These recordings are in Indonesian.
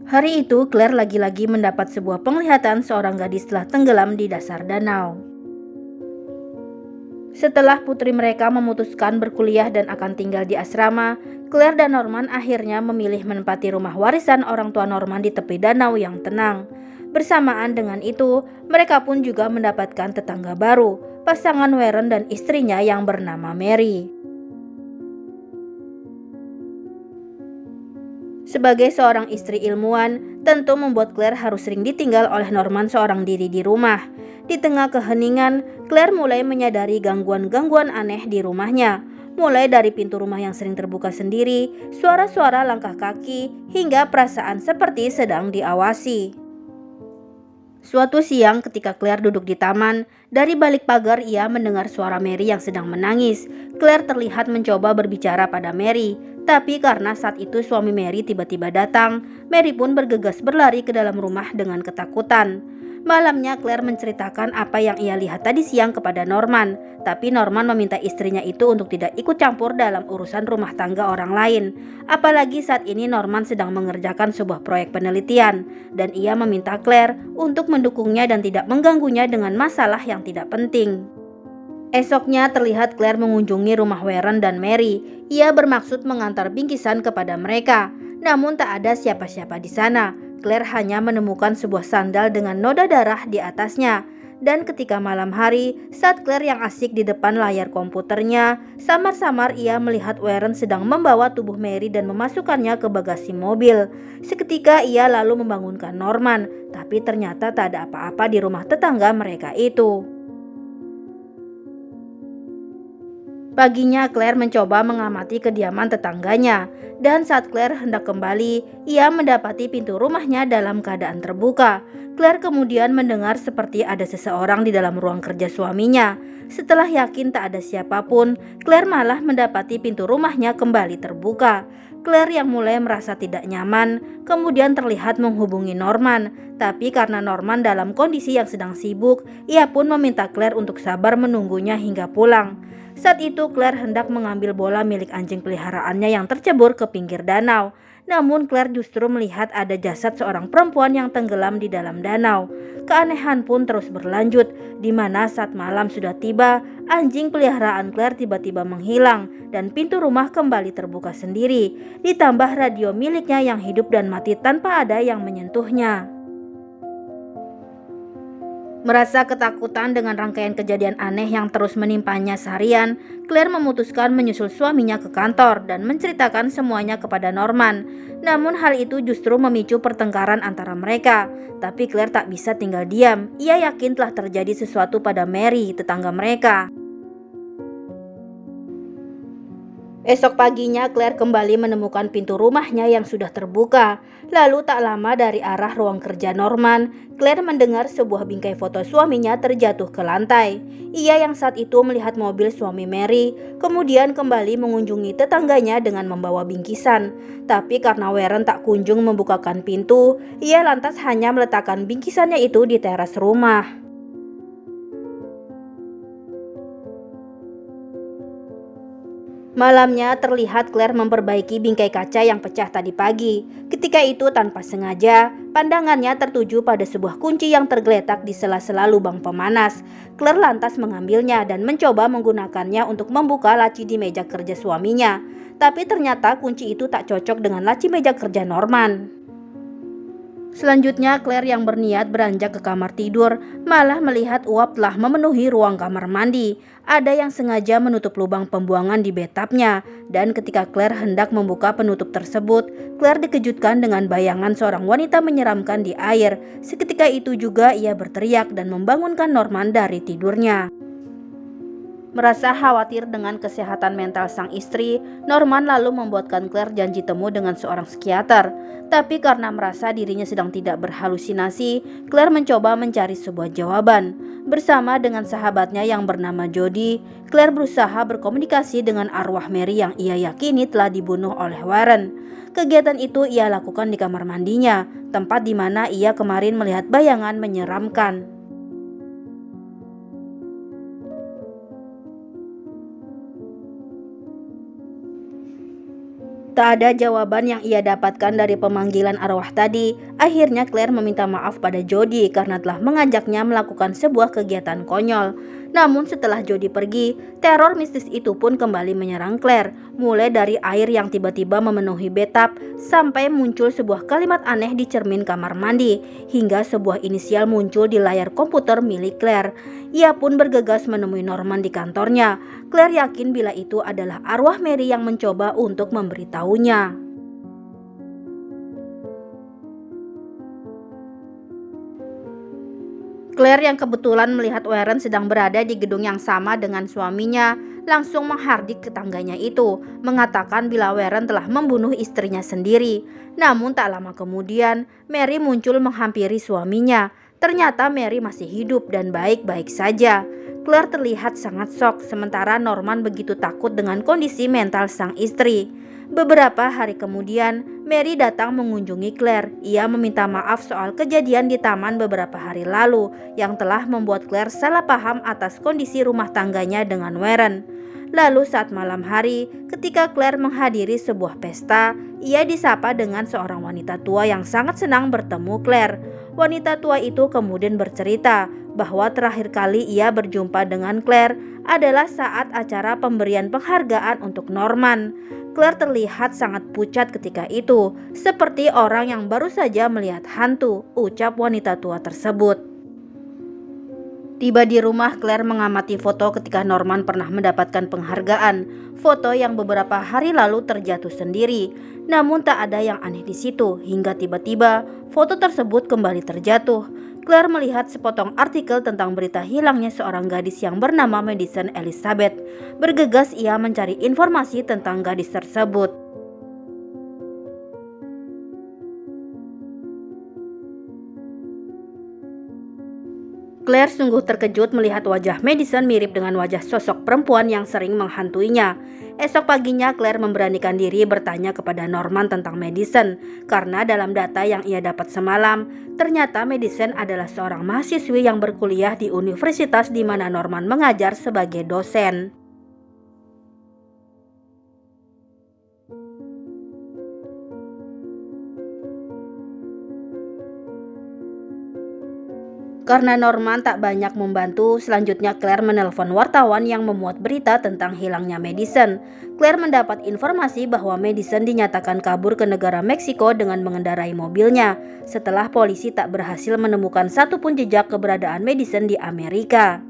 Hari itu, Claire lagi-lagi mendapat sebuah penglihatan seorang gadis telah tenggelam di dasar danau. Setelah putri mereka memutuskan berkuliah dan akan tinggal di asrama, Claire dan Norman akhirnya memilih menempati rumah warisan orang tua Norman di tepi danau yang tenang. Bersamaan dengan itu, mereka pun juga mendapatkan tetangga baru, pasangan Warren dan istrinya yang bernama Mary. Sebagai seorang istri ilmuwan, tentu membuat Claire harus sering ditinggal oleh Norman seorang diri di rumah. Di tengah keheningan, Claire mulai menyadari gangguan-gangguan aneh di rumahnya. Mulai dari pintu rumah yang sering terbuka sendiri, suara-suara langkah kaki, hingga perasaan seperti sedang diawasi. Suatu siang ketika Claire duduk di taman, dari balik pagar ia mendengar suara Mary yang sedang menangis. Claire terlihat mencoba berbicara pada Mary, tapi karena saat itu suami Mary tiba-tiba datang, Mary pun bergegas berlari ke dalam rumah dengan ketakutan. Malamnya Claire menceritakan apa yang ia lihat tadi siang kepada Norman, tapi Norman meminta istrinya itu untuk tidak ikut campur dalam urusan rumah tangga orang lain. Apalagi saat ini Norman sedang mengerjakan sebuah proyek penelitian, dan ia meminta Claire untuk mendukungnya dan tidak mengganggunya dengan masalah yang tidak penting. Esoknya terlihat Claire mengunjungi rumah Warren dan Mary. Ia bermaksud mengantar bingkisan kepada mereka, namun tak ada siapa-siapa di sana. Claire hanya menemukan sebuah sandal dengan noda darah di atasnya. Dan ketika malam hari, saat Claire yang asik di depan layar komputernya, samar-samar ia melihat Warren sedang membawa tubuh Mary dan memasukkannya ke bagasi mobil. Seketika ia lalu membangunkan Norman, tapi ternyata tak ada apa-apa di rumah tetangga mereka itu. Paginya Claire mencoba mengamati kediaman tetangganya, dan saat Claire hendak kembali, ia mendapati pintu rumahnya dalam keadaan terbuka. Claire kemudian mendengar seperti ada seseorang di dalam ruang kerja suaminya. Setelah yakin tak ada siapapun, Claire malah mendapati pintu rumahnya kembali terbuka. Claire yang mulai merasa tidak nyaman, kemudian terlihat menghubungi Norman. Tapi karena Norman dalam kondisi yang sedang sibuk, ia pun meminta Claire untuk sabar menunggunya hingga pulang. Saat itu Claire hendak mengambil bola milik anjing peliharaannya yang tercebur ke pinggir danau. Namun Claire justru melihat ada jasad seorang perempuan yang tenggelam di dalam danau. Keanehan pun terus berlanjut, di mana saat malam sudah tiba, anjing peliharaan Claire tiba-tiba menghilang dan pintu rumah kembali terbuka sendiri. Ditambah radio miliknya yang hidup dan mati tanpa ada yang menyentuhnya. Merasa ketakutan dengan rangkaian kejadian aneh yang terus menimpanya seharian, Claire memutuskan menyusul suaminya ke kantor dan menceritakan semuanya kepada Norman. Namun hal itu justru memicu pertengkaran antara mereka. Tapi Claire tak bisa tinggal diam. Ia yakin telah terjadi sesuatu pada Mary, tetangga mereka. Esok paginya Claire kembali menemukan pintu rumahnya yang sudah terbuka. Lalu tak lama dari arah ruang kerja Norman, Claire mendengar sebuah bingkai foto suaminya terjatuh ke lantai. Ia yang saat itu melihat mobil suami Mary, kemudian kembali mengunjungi tetangganya dengan membawa bingkisan. Tapi karena Warren tak kunjung membukakan pintu, ia lantas hanya meletakkan bingkisannya itu di teras rumah. Malamnya terlihat Claire memperbaiki bingkai kaca yang pecah tadi pagi. Ketika itu tanpa sengaja, pandangannya tertuju pada sebuah kunci yang tergeletak di sela-sela lubang pemanas. Claire lantas mengambilnya dan mencoba menggunakannya untuk membuka laci di meja kerja suaminya. Tapi ternyata kunci itu tak cocok dengan laci meja kerja Norman. Selanjutnya Claire yang berniat beranjak ke kamar tidur malah melihat uap telah memenuhi ruang kamar mandi. Ada yang sengaja menutup lubang pembuangan di bathtubnya, dan ketika Claire hendak membuka penutup tersebut, Claire dikejutkan dengan bayangan seorang wanita menyeramkan di air. Seketika itu juga ia berteriak dan membangunkan Norman dari tidurnya. Merasa khawatir dengan kesehatan mental sang istri, Norman lalu membuatkan Claire janji temu dengan seorang psikiater. Tapi karena merasa dirinya sedang tidak berhalusinasi, Claire mencoba mencari sebuah jawaban. Bersama dengan sahabatnya yang bernama Jody, Claire berusaha berkomunikasi dengan arwah Mary yang ia yakini telah dibunuh oleh Warren. Kegiatan itu ia lakukan di kamar mandinya, tempat di mana ia kemarin melihat bayangan menyeramkan. Tak ada jawaban yang ia dapatkan dari pemanggilan arwah tadi. Akhirnya Claire meminta maaf pada Jody karena telah mengajaknya melakukan sebuah kegiatan konyol. Namun setelah Jody pergi, teror mistis itu pun kembali menyerang Claire. Mulai dari air yang tiba-tiba memenuhi bathtub, sampai muncul sebuah kalimat aneh di cermin kamar mandi, hingga sebuah inisial muncul di layar komputer milik Claire. Ia pun bergegas menemui Norman di kantornya. Claire yakin bila itu adalah arwah Mary yang mencoba untuk memberitahunya. Claire yang kebetulan melihat Warren sedang berada di gedung yang sama dengan suaminya, langsung menghardik tetangganya itu, mengatakan bila Warren telah membunuh istrinya sendiri. Namun tak lama kemudian, Mary muncul menghampiri suaminya. Ternyata Mary masih hidup dan baik-baik saja. Claire terlihat sangat shock, sementara Norman begitu takut dengan kondisi mental sang istri. Beberapa hari kemudian, Mary datang mengunjungi Claire. Ia meminta maaf soal kejadian di taman beberapa hari lalu yang telah membuat Claire salah paham atas kondisi rumah tangganya dengan Warren. Lalu saat malam hari, ketika Claire menghadiri sebuah pesta, ia disapa dengan seorang wanita tua yang sangat senang bertemu Claire. Wanita tua itu kemudian bercerita bahwa terakhir kali ia berjumpa dengan Claire adalah saat acara pemberian penghargaan untuk Norman. Claire terlihat sangat pucat ketika itu, seperti orang yang baru saja melihat hantu, ucap wanita tua tersebut. Tiba di rumah, Claire mengamati foto ketika Norman pernah mendapatkan penghargaan, foto yang beberapa hari lalu terjatuh sendiri. Namun tak ada yang aneh di situ, hingga tiba-tiba foto tersebut kembali terjatuh. Claire melihat sepotong artikel tentang berita hilangnya seorang gadis yang bernama Madison Elizabeth. Bergegas ia mencari informasi tentang gadis tersebut. Claire sungguh terkejut melihat wajah Madison mirip dengan wajah sosok perempuan yang sering menghantuinya. Esok paginya Claire memberanikan diri bertanya kepada Norman tentang Madison, karena dalam data yang ia dapat semalam, ternyata Madison adalah seorang mahasiswi yang berkuliah di universitas di mana Norman mengajar sebagai dosen. Karena Norman tak banyak membantu, selanjutnya Claire menelpon wartawan yang memuat berita tentang hilangnya Madison. Claire mendapat informasi bahwa Madison dinyatakan kabur ke negara Meksiko dengan mengendarai mobilnya, setelah polisi tak berhasil menemukan satupun jejak keberadaan Madison di Amerika.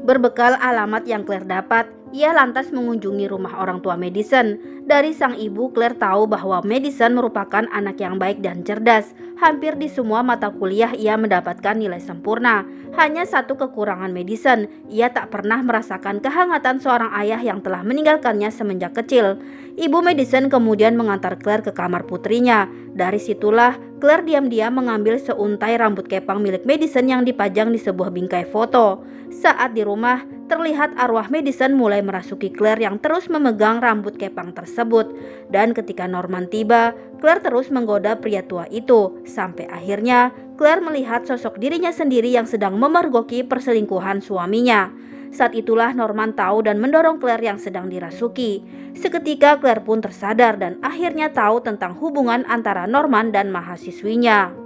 Berbekal alamat yang Claire dapat, ia lantas mengunjungi rumah orang tua Madison. Dari sang ibu, Claire tahu bahwa Madison merupakan anak yang baik dan cerdas. Hampir di semua mata kuliah ia mendapatkan nilai sempurna. Hanya satu kekurangan Madison, ia tak pernah merasakan kehangatan seorang ayah yang telah meninggalkannya semenjak kecil. Ibu Madison kemudian mengantar Claire ke kamar putrinya. Dari situlah, Claire diam-diam mengambil seuntai rambut kepang milik Madison yang dipajang di sebuah bingkai foto. Saat di rumah, terlihat arwah Madison mulai merasuki Claire yang terus memegang rambut kepang tersebut. Dan ketika Norman tiba, Claire terus menggoda pria tua itu. Sampai akhirnya, Claire melihat sosok dirinya sendiri yang sedang memergoki perselingkuhan suaminya. Saat itulah Norman tahu dan mendorong Claire yang sedang dirasuki. Seketika Claire pun tersadar dan akhirnya tahu tentang hubungan antara Norman dan mahasiswinya.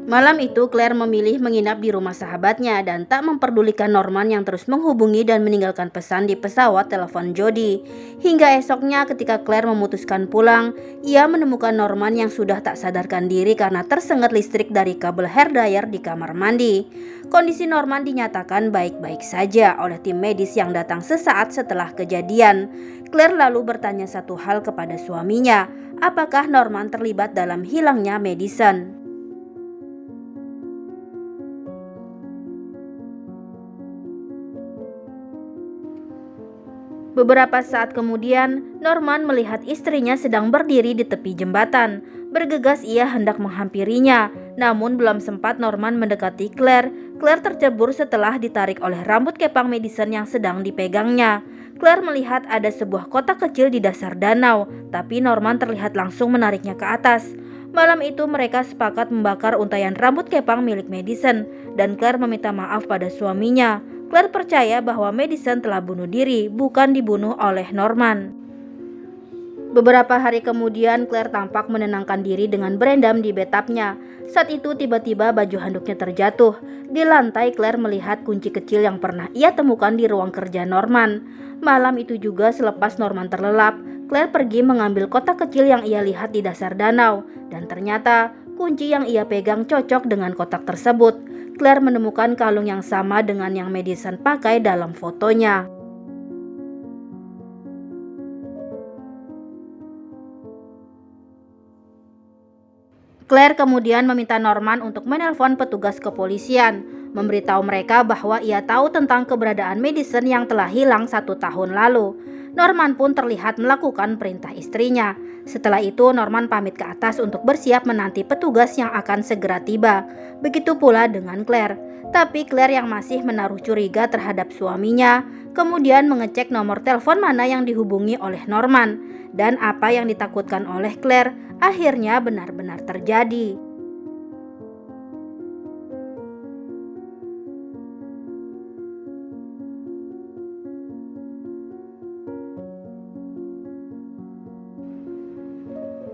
Malam itu Claire memilih menginap di rumah sahabatnya dan tak memperdulikan Norman yang terus menghubungi dan meninggalkan pesan di pesawat telepon Jody. Hingga esoknya ketika Claire memutuskan pulang, ia menemukan Norman yang sudah tak sadarkan diri karena tersengat listrik dari kabel hair dryer di kamar mandi. Kondisi Norman dinyatakan baik-baik saja oleh tim medis yang datang sesaat setelah kejadian. Claire lalu bertanya satu hal kepada suaminya, apakah Norman terlibat dalam hilangnya Madison? Beberapa saat kemudian, Norman melihat istrinya sedang berdiri di tepi jembatan. Bergegas ia hendak menghampirinya, namun belum sempat Norman mendekati Claire. Claire tercebur setelah ditarik oleh rambut kepang Madison yang sedang dipegangnya. Claire melihat ada sebuah kotak kecil di dasar danau, tapi Norman terlihat langsung menariknya ke atas. Malam itu mereka sepakat membakar untayan rambut kepang milik Madison dan Claire meminta maaf pada suaminya. Claire percaya bahwa Madison telah bunuh diri, bukan dibunuh oleh Norman. Beberapa hari kemudian, Claire tampak menenangkan diri dengan berendam di bathtubnya. Saat itu tiba-tiba baju handuknya terjatuh. Di lantai, Claire melihat kunci kecil yang pernah ia temukan di ruang kerja Norman. Malam itu juga selepas Norman terlelap, Claire pergi mengambil kotak kecil yang ia lihat di dasar danau. Dan ternyata kunci yang ia pegang cocok dengan kotak tersebut. Claire menemukan kalung yang sama dengan yang Madison pakai dalam fotonya. Claire kemudian meminta Norman untuk menelpon petugas kepolisian, memberitahu mereka bahwa ia tahu tentang keberadaan Madison yang telah hilang 1 tahun lalu. Norman pun terlihat melakukan perintah istrinya. Setelah itu Norman pamit ke atas untuk bersiap menanti petugas yang akan segera tiba. Begitu pula dengan Claire. Tapi Claire yang masih menaruh curiga terhadap suaminya, kemudian mengecek nomor telepon mana yang dihubungi oleh Norman. Dan apa yang ditakutkan oleh Claire akhirnya benar-benar terjadi.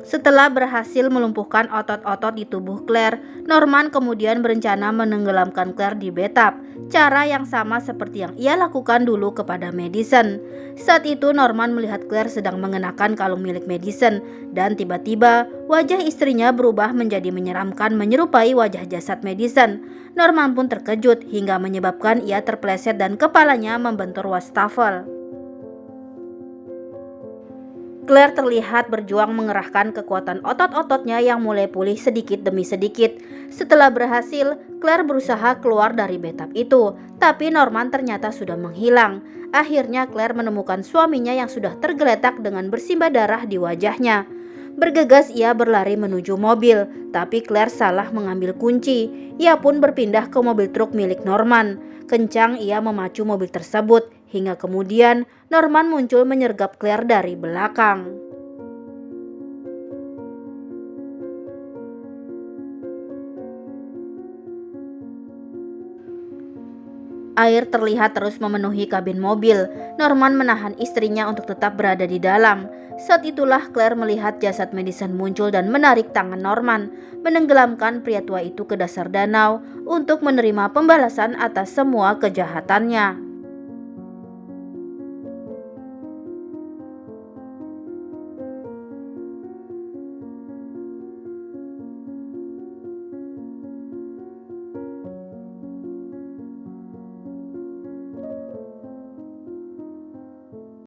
Setelah berhasil melumpuhkan otot-otot di tubuh Claire, Norman kemudian berencana menenggelamkan Claire di bathtub, cara yang sama seperti yang ia lakukan dulu kepada Madison. Saat itu Norman melihat Claire sedang mengenakan kalung milik Madison, dan tiba-tiba wajah istrinya berubah menjadi menyeramkan menyerupai wajah jasad Madison. Norman pun terkejut hingga menyebabkan ia terpeleset dan kepalanya membentur wastafel. Claire terlihat berjuang mengerahkan kekuatan otot-ototnya yang mulai pulih sedikit demi sedikit. Setelah berhasil, Claire berusaha keluar dari bathtub itu, tapi Norman ternyata sudah menghilang. Akhirnya Claire menemukan suaminya yang sudah tergeletak dengan bersimbah darah di wajahnya. Bergegas ia berlari menuju mobil, tapi Claire salah mengambil kunci. Ia pun berpindah ke mobil truk milik Norman. Kencang ia memacu mobil tersebut, hingga kemudian Norman muncul menyergap Claire dari belakang. Air terlihat terus memenuhi kabin mobil. Norman menahan istrinya untuk tetap berada di dalam. Saat itulah Claire melihat jasad Madison muncul dan menarik tangan Norman, menenggelamkan pria tua itu ke dasar danau untuk menerima pembalasan atas semua kejahatannya.